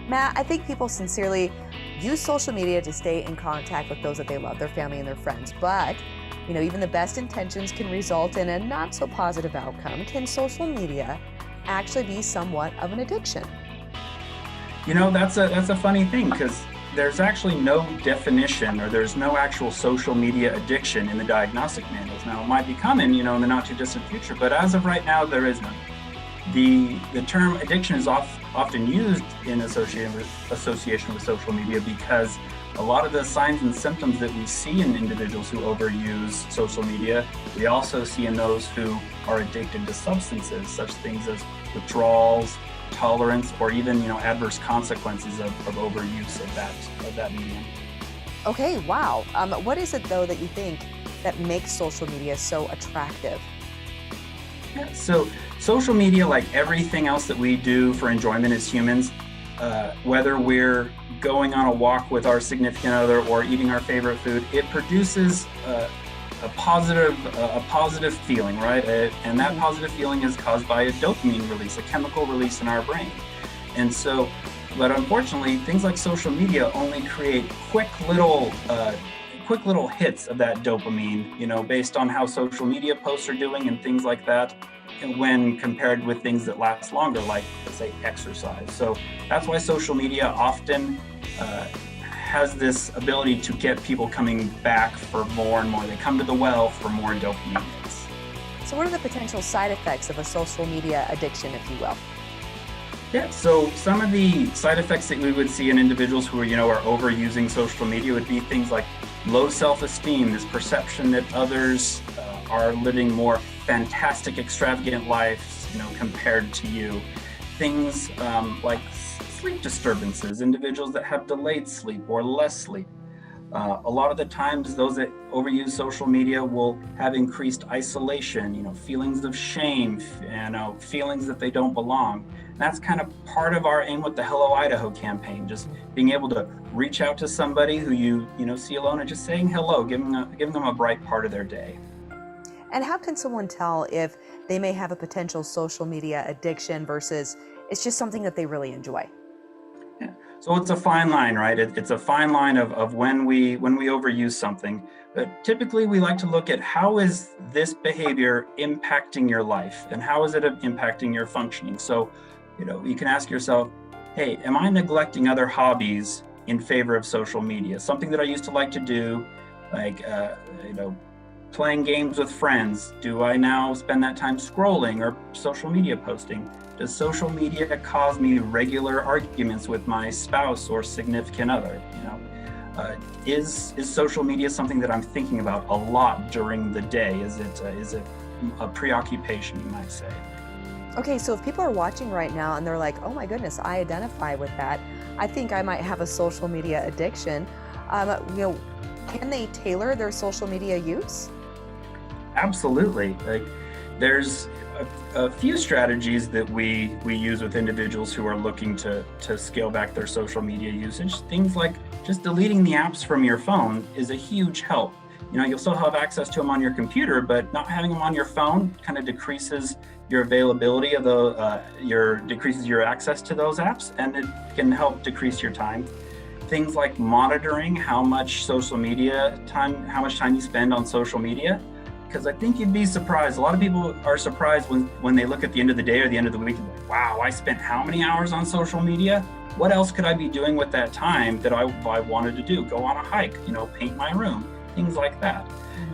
Matt, I think people sincerely use social media to stay in contact with those that they love, their family and their friends. But, even the best intentions can result in a not so positive outcome. Can social media actually be somewhat of an addiction? That's a funny thing because there's actually no definition or there's no actual social media addiction in the diagnostic manuals. Now, it might be coming, in the not too distant future, but as of right now, there is none. The term addiction is often used in association with social media because a lot of the signs and symptoms that we see in individuals who overuse social media, we also see in those who are addicted to substances, such things as withdrawals, tolerance, or even adverse consequences of overuse of that medium. Okay, wow. What is it though that you think that makes social media so attractive? Yeah, so social media, like everything else that we do for enjoyment as humans, whether we're going on a walk with our significant other or eating our favorite food, it produces a positive feeling, right? And that positive feeling is caused by a dopamine release, a chemical release in our brain. And so, but unfortunately, things like social media only create quick little hits of that dopamine, based on how social media posts are doing and things like that, when compared with things that last longer, like, let's say, exercise. So that's why social media often has this ability to get people coming back for more and more. They come to the well for more dopamine hits. So what are the potential side effects of a social media addiction, if you will? Yeah, so some of the side effects that we would see in individuals who are overusing social media would be things like low self-esteem, this perception that others are living more fantastic, extravagant lives, compared to you. Things like sleep disturbances, individuals that have delayed sleep or less sleep. A lot of the times, those that overuse social media will have increased isolation, feelings of shame, and feelings that they don't belong. And that's kind of part of our aim with the Hello-Idaho campaign, just being able to reach out to somebody who you see alone and just saying hello, giving them a bright part of their day. And how can someone tell if they may have a potential social media addiction versus it's just something that they really enjoy? Yeah. So it's a fine line, right? It's a fine line of when we overuse something. But typically, we like to look at how is this behavior impacting your life and how is it impacting your functioning. So, you can ask yourself, hey, am I neglecting other hobbies in favor of social media? Something that I used to like to do, like playing games with friends. Do I now spend that time scrolling or social media posting? Does social media cause me regular arguments with my spouse or significant other? Is social media something that I'm thinking about a lot during the day? Is it a preoccupation, you might say? Okay, so if people are watching right now and they're like, oh my goodness, I identify with that. I think I might have a social media addiction. Can they tailor their social media use? Absolutely. Like, there's a few strategies that we use with individuals who are looking to scale back their social media usage. Things like just deleting the apps from your phone is a huge help. You'll still have access to them on your computer, but not having them on your phone kind of decreases your availability of decreases your access to those apps, and it can help decrease your time. Things like monitoring how much time you spend on social media. Because I think you'd be surprised. A lot of people are surprised when they look at the end of the day or the end of the week and like, wow, I spent how many hours on social media? What else could I be doing with that time that I wanted to do? Go on a hike, paint my room, things like that.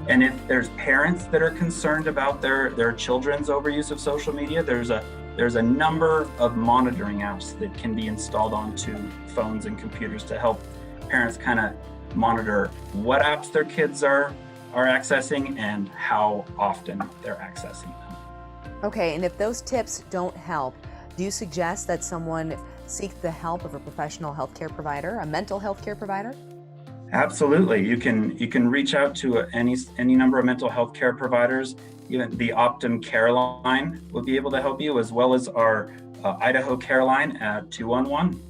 And if there's parents that are concerned about their children's overuse of social media, there's a number of monitoring apps that can be installed onto phones and computers to help parents kind of monitor what apps their kids are accessing and how often they're accessing them. Okay, and if those tips don't help, do you suggest that someone seek the help of a professional healthcare provider, a mental health care provider? Absolutely. You can reach out to any number of mental health care providers. Even the Optum Care Line will be able to help you, as well as our Idaho Care Line at 211.